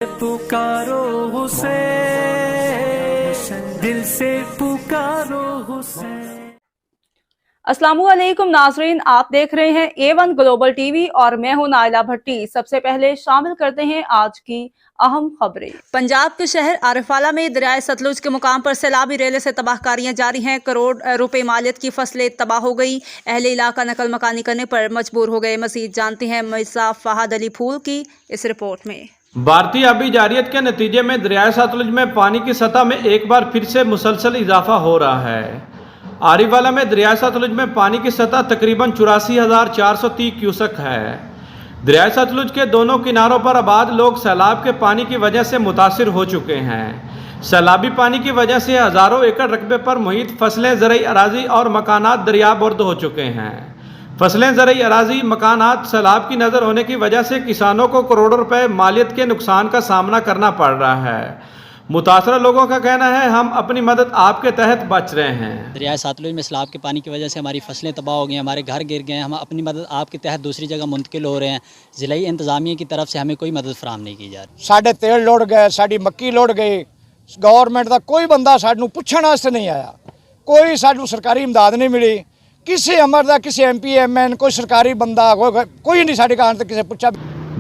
पुकारो हुसैन, दिल से पुकारो हुसैन। अस्सलामुअलैकुम नाजरीन, आप देख रहे हैं A1 ग्लोबल टीवी और मैं हूं नाइला भट्टी। सबसे पहले शामिल करते हैं आज की अहम खबरें। पंजाब के शहर आरिफवाला में दरियाए सतलुज के मुकाम पर सैलाबी रेले से तबाहकारियां जारी हैं। करोड़ रुपए मालियत की फसलें तबाह हो गई। अहले इलाका नकल मकानी करने पर मजबूर हो गए। मजीद जानते हैं मिर्जा फहद अली फूल की इस रिपोर्ट में। भारतीय आबी जारियत के नतीजे में दरियाए सतलुज में पानी की सतह में एक बार फिर से मुसलसल इजाफा हो रहा है। आरिफवाला में दरियाए सतलुज में पानी की सतह तकरीबन 84,430 क्यूसेक है। दरियाए सतलुज के दोनों किनारों पर आबाद लोग सैलाब के पानी की वजह से मुतासिर हो चुके हैं। सैलाबी पानी की वजह से हज़ारों एकड़ रकबे पर मुहित फसलें, ज़रई अराजी और मकानात दरियाबुर्द हो चुके हैं। फसलें, ज़रई अराजी, मकानात सैलाब की नज़र होने की वजह से किसानों को करोड़ों रुपए मालियत के नुकसान का सामना करना पड़ रहा है। मुतासरा लोगों का कहना है, हम अपनी मदद आपके तहत बच रहे हैं। दरियाए सतलुज में सैलाब के पानी की वजह से हमारी फसलें तबाह हो गई, हमारे घर गिर गए हैं। हम अपनी मदद आपके तहत दूसरी जगह मुंतकिल हो रहे हैं। ज़िलाई इंतज़ामिया की तरफ से हमें कोई मदद फराहम नहीं की जा रही। साढ़े तेल लुढ़ गए, साड़ी मक्की लुढ़ गई। गवर्नमेंट का कोई बंदा सानू पुछण वास्ते नहीं आया, कोई सानू सरकारी इमदाद नहीं मिली। किसी अमर का, किसी MP MN, कोई सरकारी बंदा कोई नहीं साढ़े घर तक किसी पूछा।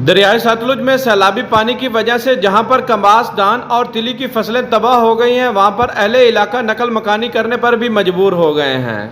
दरियाए सतलुज में सैलाबी पानी की वजह से जहां पर कपास, धान और तिली की फसलें तबाह हो गई हैं, वहां पर अहले इलाका नकल मकानी करने पर भी मजबूर हो गए हैं।